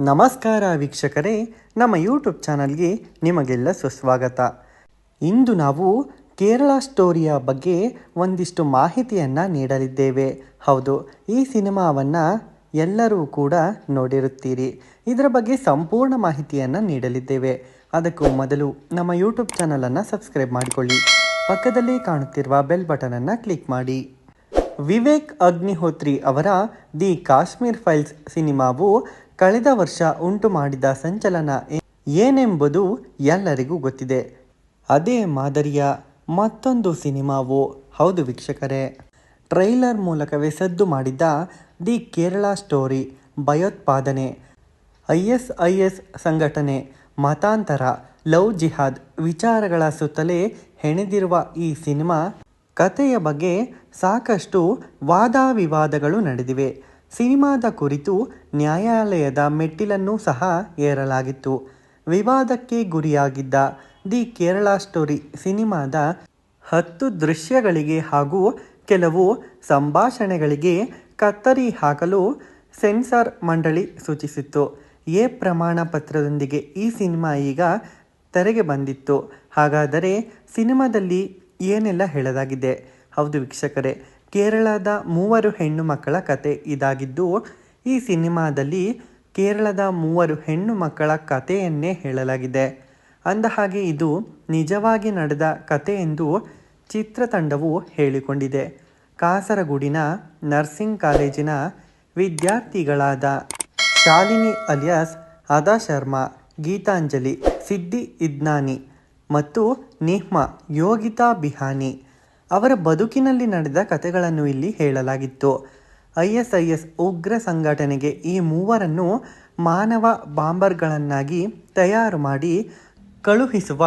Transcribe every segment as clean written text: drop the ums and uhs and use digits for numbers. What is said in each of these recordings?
ನಮಸ್ಕಾರ ವೀಕ್ಷಕರೇ, ನಮ್ಮ ಯೂಟ್ಯೂಬ್ ಚಾನಲ್ಗೆ ನಿಮಗೆಲ್ಲ ಸುಸ್ವಾಗತ. ಇಂದು ನಾವು ಕೇರಳ ಸ್ಟೋರಿಯ ಬಗ್ಗೆ ಒಂದಿಷ್ಟು ಮಾಹಿತಿಯನ್ನು ನೀಡಲಿದ್ದೇವೆ. ಹೌದು, ಈ ಸಿನಿಮಾವನ್ನು ಎಲ್ಲರೂ ಕೂಡ ನೋಡಿರುತ್ತೀರಿ. ಇದರ ಬಗ್ಗೆ ಸಂಪೂರ್ಣ ಮಾಹಿತಿಯನ್ನು ನೀಡಲಿದ್ದೇವೆ. ಅದಕ್ಕೂ ಮೊದಲು ನಮ್ಮ ಯೂಟ್ಯೂಬ್ ಚಾನಲನ್ನು ಸಬ್ಸ್ಕ್ರೈಬ್ ಮಾಡಿಕೊಳ್ಳಿ. ಪಕ್ಕದಲ್ಲಿ ಕಾಣುತ್ತಿರುವ ಬೆಲ್ ಬಟನನ್ನು ಕ್ಲಿಕ್ ಮಾಡಿ. ವಿವೇಕ್ ಅಗ್ನಿಹೋತ್ರಿ ಅವರ ದಿ ಕಾಶ್ಮೀರ್ ಫೈಲ್ಸ್ ಸಿನಿಮಾವು ಕಳೆದ ವರ್ಷ ಉಂಟು ಮಾಡಿದ ಸಂಚಲನ ಏನೆಂಬುದು ಎಲ್ಲರಿಗೂ ಗೊತ್ತಿದೆ. ಅದೇ ಮಾದರಿಯ ಮತ್ತೊಂದು ಸಿನಿಮಾವು ಹೌದು ವೀಕ್ಷಕರೇ, ಟ್ರೈಲರ್ ಮೂಲಕವೇ ಸದ್ದು ಮಾಡಿದ್ದ ದಿ ಕೇರಳ ಸ್ಟೋರಿ. ಭಯೋತ್ಪಾದನೆ, ISIS ಸಂಘಟನೆ, ಮತಾಂತರ, ಲವ್ ಜಿಹಾದ್ ವಿಚಾರಗಳ ಸುತ್ತಲೇ ಹೆಣೆದಿರುವ ಈ ಸಿನಿಮಾ ಕಥೆಯ ಬಗ್ಗೆ ಸಾಕಷ್ಟು ವಾದವಿವಾದಗಳು ನಡೆದಿವೆ. ಸಿನಿಮಾದ ಕುರಿತು ನ್ಯಾಯಾಲಯದ ಮೆಟ್ಟಿಲನ್ನು ಸಹ ಏರಲಾಗಿತ್ತು. ವಿವಾದಕ್ಕೆ ಗುರಿಯಾಗಿದ್ದ ದಿ ಕೇರಳ ಸ್ಟೋರಿ ಸಿನಿಮಾದ 10 ದೃಶ್ಯಗಳಿಗೆ ಹಾಗೂ ಕೆಲವು ಸಂಭಾಷಣೆಗಳಿಗೆ ಕತ್ತರಿ ಹಾಕಲು ಸೆನ್ಸಾರ್ ಮಂಡಳಿ ಸೂಚಿಸಿತ್ತು. ಎ ಪ್ರಮಾಣ ಪತ್ರದೊಂದಿಗೆ ಈ ಸಿನಿಮಾ ಈಗ ತೆರೆಗೆ ಬಂದಿತ್ತು. ಹಾಗಾದರೆ ಸಿನಿಮಾದಲ್ಲಿ ಏನೆಲ್ಲ ಹೇಳಲಾಗಿದೆ? ಹೌದು ವೀಕ್ಷಕರೇ, ಕೇರಳದ 3 ಹೆಣ್ಣು ಮಕ್ಕಳ ಕತೆ ಇದಾಗಿದ್ದು, ಈ ಸಿನಿಮಾದಲ್ಲಿ ಕೇರಳದ 3 ಹೆಣ್ಣು ಮಕ್ಕಳ ಕಥೆಯನ್ನೇ ಹೇಳಲಾಗಿದೆ. ಅಂದಹಾಗೆ ಇದು ನಿಜವಾಗಿ ನಡೆದ ಕತೆ ಎಂದು ಚಿತ್ರತಂಡವು ಹೇಳಿಕೊಂಡಿದೆ. ಕಾಸರಗೋಡಿನ ನರ್ಸಿಂಗ್ ಕಾಲೇಜಿನ ವಿದ್ಯಾರ್ಥಿಗಳಾದ ಶಾಲಿನಿ ಅಲಿಯಾಸ್ ಅದಾ ಶರ್ಮಾ, ಗೀತಾಂಜಲಿ, ಸಿದ್ದಿ ಇದ್ನಾನಿ ಮತ್ತು ನಿಹ್ಮಾ ಯೋಗಿತಾ ಬಿಹಾನಿ ಅವರ ಬದುಕಿನಲ್ಲಿ ನಡೆದ ಕಥೆಗಳನ್ನು ಇಲ್ಲಿ ಹೇಳಲಾಗಿತ್ತು. ISIS ಉಗ್ರ ಸಂಘಟನೆಗೆ ಈ 3ರನ್ನು ಮಾನವ ಬಾಂಬರ್ಗಳನ್ನಾಗಿ ತಯಾರು ಮಾಡಿ ಕಳುಹಿಸುವ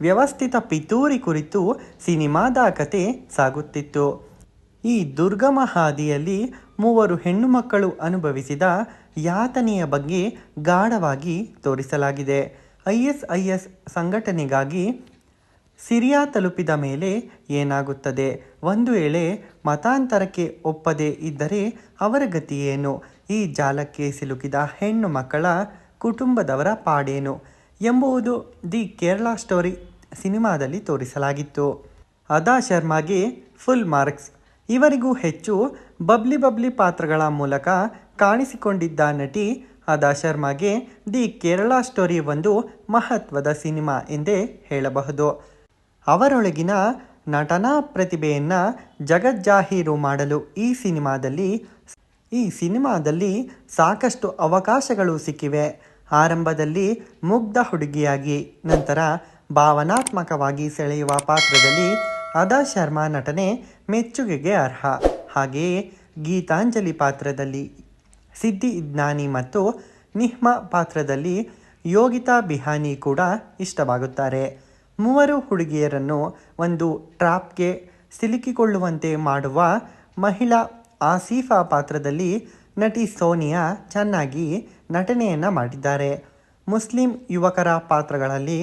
ವ್ಯವಸ್ಥಿತ ಪಿತೂರಿ ಕುರಿತು ಸಿನಿಮಾದ ಕತೆ ಸಾಗುತ್ತಿತ್ತು. ಈ ದುರ್ಗಮ ಹಾದಿಯಲ್ಲಿ 3 ಹೆಣ್ಣು ಮಕ್ಕಳು ಅನುಭವಿಸಿದ ಯಾತನೆಯ ಬಗ್ಗೆ ಗಾಢವಾಗಿ ತೋರಿಸಲಾಗಿದೆ. ISIS ಸಂಘಟನೆಗಾಗಿ ಸಿರಿಯಾ ತಲುಪಿದ ಮೇಲೆ ಏನಾಗುತ್ತದೆ? ಒಂದು ವೇಳೆ ಮತಾಂತರಕ್ಕೆ ಒಪ್ಪದೇ ಇದ್ದರೆ ಅವರ ಗತಿ ಏನು? ಈ ಜಾಲಕ್ಕೆ ಸಿಲುಕಿದ ಹೆಣ್ಣು ಮಕ್ಕಳ ಕುಟುಂಬದವರ ಪಾಡೇನು ಎಂಬುದು ದಿ ಕೇರಳ ಸ್ಟೋರಿ ಸಿನಿಮಾದಲ್ಲಿ ತೋರಿಸಲಾಗಿತ್ತು. ಅದಾ ಶರ್ಮಾಗೆ ಫುಲ್ ಮಾರ್ಕ್ಸ್. ಇವರಿಗೂ ಹೆಚ್ಚು ಬಬ್ಲಿ ಪಾತ್ರಗಳ ಮೂಲಕ ಕಾಣಿಸಿಕೊಂಡಿದ್ದ ನಟಿ ಅದಾ ಶರ್ಮಾಗೆ ದಿ ಕೇರಳ ಸ್ಟೋರಿ ಒಂದು ಮಹತ್ವದ ಸಿನಿಮಾ ಎಂದೇ ಹೇಳಬಹುದು. ಅವರೊಳಗಿನ ನಟನಾ ಪ್ರತಿಭೆಯನ್ನು ಜಗಜ್ಜಾಹೀರು ಮಾಡಲು ಈ ಸಿನಿಮಾದಲ್ಲಿ ಸಾಕಷ್ಟು ಅವಕಾಶಗಳು ಸಿಕ್ಕಿವೆ. ಆರಂಭದಲ್ಲಿ ಮುಗ್ಧ ಹುಡುಗಿಯಾಗಿ, ನಂತರ ಭಾವನಾತ್ಮಕವಾಗಿ ಸೆಳೆಯುವ ಪಾತ್ರದಲ್ಲಿ ಅದಾ ಶರ್ಮಾ ನಟನೆ ಮೆಚ್ಚುಗೆಗೆ ಅರ್ಹ. ಹಾಗೆಯೇ ಗೀತಾಂಜಲಿ ಪಾತ್ರದಲ್ಲಿ ಸಿದ್ದಿ ಇದ್ನಾನಿ ಮತ್ತು ನಿಹ್ಮಾ ಪಾತ್ರದಲ್ಲಿ ಯೋಗಿತಾ ಬಿಹಾನಿ ಕೂಡ ಇಷ್ಟವಾಗುತ್ತಾರೆ. 3 ಹುಡುಗಿಯರನ್ನು ಒಂದು ಟ್ರಾಪ್ಗೆ ಸಿಲುಕಿಕೊಳ್ಳುವಂತೆ ಮಾಡುವ ಮಹಿಳಾ ಆಸಿಫಾ ಪಾತ್ರದಲ್ಲಿ ನಟಿ ಸೋನಿಯಾ ಚೆನ್ನಾಗಿ ನಟನೆಯನ್ನು ಮಾಡಿದ್ದಾರೆ. ಮುಸ್ಲಿಂ ಯುವಕರ ಪಾತ್ರಗಳಲ್ಲಿ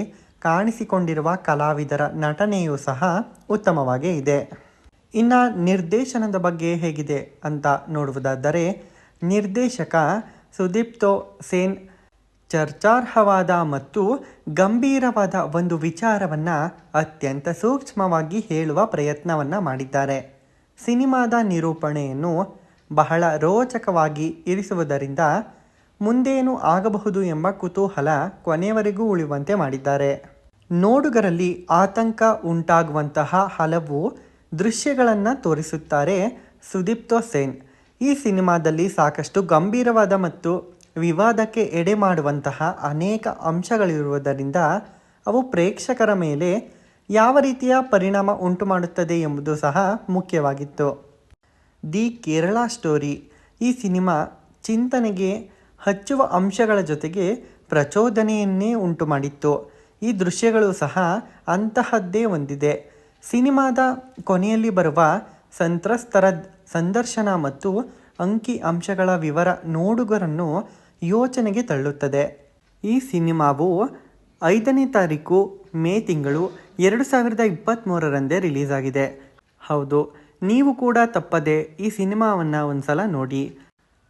ಕಾಣಿಸಿಕೊಂಡಿರುವ ಕಲಾವಿದರ ನಟನೆಯೂ ಸಹ ಉತ್ತಮವಾಗೇ ಇದೆ. ಇನ್ನು ನಿರ್ದೇಶನದ ಬಗ್ಗೆ ಹೇಗಿದೆ ಅಂತ ನೋಡುವುದಾದರೆ, ನಿರ್ದೇಶಕ ಸುದೀಪ್ತೋ ಸೇನ್ ಚರ್ಚಾರ್ಹವಾದ ಮತ್ತು ಗಂಭೀರವಾದ ಒಂದು ವಿಚಾರವನ್ನು ಅತ್ಯಂತ ಸೂಕ್ಷ್ಮವಾಗಿ ಹೇಳುವ ಪ್ರಯತ್ನವನ್ನು ಮಾಡಿದ್ದಾರೆ. ಸಿನಿಮಾದ ನಿರೂಪಣೆಯನ್ನು ಬಹಳ ರೋಚಕವಾಗಿ ಇರಿಸುವುದರಿಂದ ಮುಂದೇನು ಆಗಬಹುದು ಎಂಬ ಕುತೂಹಲ ಕೊನೆಯವರೆಗೂ ಉಳಿಯುವಂತೆ ಮಾಡಿದ್ದಾರೆ. ನೋಡುಗರಲ್ಲಿ ಆತಂಕ ಉಂಟಾಗುವಂತಹ ಹಲವು ದೃಶ್ಯಗಳನ್ನು ತೋರಿಸುತ್ತಾರೆ ಸುದೀಪ್ತೋ ಸೇನ್. ಈ ಸಿನಿಮಾದಲ್ಲಿ ಸಾಕಷ್ಟು ಗಂಭೀರವಾದ ಮತ್ತು ವಿವಾದಕ್ಕೆ ಎಡೆ ಮಾಡುವಂತಹ ಅನೇಕ ಅಂಶಗಳಿರುವುದರಿಂದ ಅವು ಪ್ರೇಕ್ಷಕರ ಮೇಲೆ ಯಾವ ರೀತಿಯ ಪರಿಣಾಮ ಉಂಟು ಮಾಡುತ್ತದೆ ಎಂಬುದು ಸಹ ಮುಖ್ಯವಾಗಿತ್ತು. ದಿ ಕೇರಳ ಸ್ಟೋರಿ ಈ ಸಿನಿಮಾ ಚಿಂತನೆಗೆ ಹಚ್ಚುವ ಅಂಶಗಳ ಜೊತೆಗೆ ಪ್ರಚೋದನೆಯನ್ನೇ ಉಂಟು ಮಾಡಿತ್ತು. ಈ ದೃಶ್ಯಗಳು ಸಹ ಅಂತಹದ್ದೇ ಹೊಂದಿದೆ. ಸಿನಿಮಾದ ಕೊನೆಯಲ್ಲಿ ಬರುವ ಸಂತ್ರಸ್ತರ ಸಂದರ್ಶನ ಮತ್ತು ಅಂಕಿ ಅಂಶಗಳ ವಿವರ ನೋಡುಗರನ್ನು ಯೋಚನೆಗೆ ತಳ್ಳುತ್ತದೆ. ಈ ಸಿನಿಮಾವು 5ನೇ ತಾರೀಕು ಮೇ ತಿಂಗಳು 2023ರಂದೇ ರಿಲೀಸ್ ಆಗಿದೆ. ಹೌದು, ನೀವು ಕೂಡ ತಪ್ಪದೆ ಈ ಸಿನಿಮಾವನ್ನು ಒಂದ್ಸಲ ನೋಡಿ.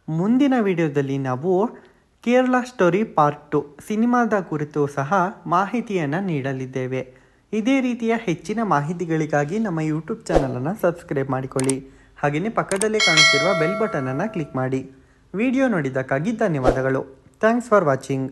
ಮುಂದಿನ ವಿಡಿಯೋದಲ್ಲಿ ನಾವು ಕೇರಳ ಸ್ಟೋರಿ ಪಾರ್ಟ್ 2 ಸಿನಿಮಾದ ಕುರಿತು ಸಹ ಮಾಹಿತಿಯನ್ನು ನೀಡಲಿದ್ದೇವೆ. ಇದೇ ರೀತಿಯ ಹೆಚ್ಚಿನ ಮಾಹಿತಿಗಳಿಗಾಗಿ ನಮ್ಮ ಯೂಟ್ಯೂಬ್ ಚಾನಲನ್ನು ಸಬ್ಸ್ಕ್ರೈಬ್ ಮಾಡಿಕೊಳ್ಳಿ. ಹಾಗೆಯೇ ಪಕ್ಕದಲ್ಲೇ ಕಾಣುತ್ತಿರುವ ಬೆಲ್ ಬಟನನ್ನು ಕ್ಲಿಕ್ ಮಾಡಿ. ವಿಡಿಯೋ ನೋಡಿದ್ದಕ್ಕಾಗಿ ಧನ್ಯವಾದಗಳು. Thanks for watching.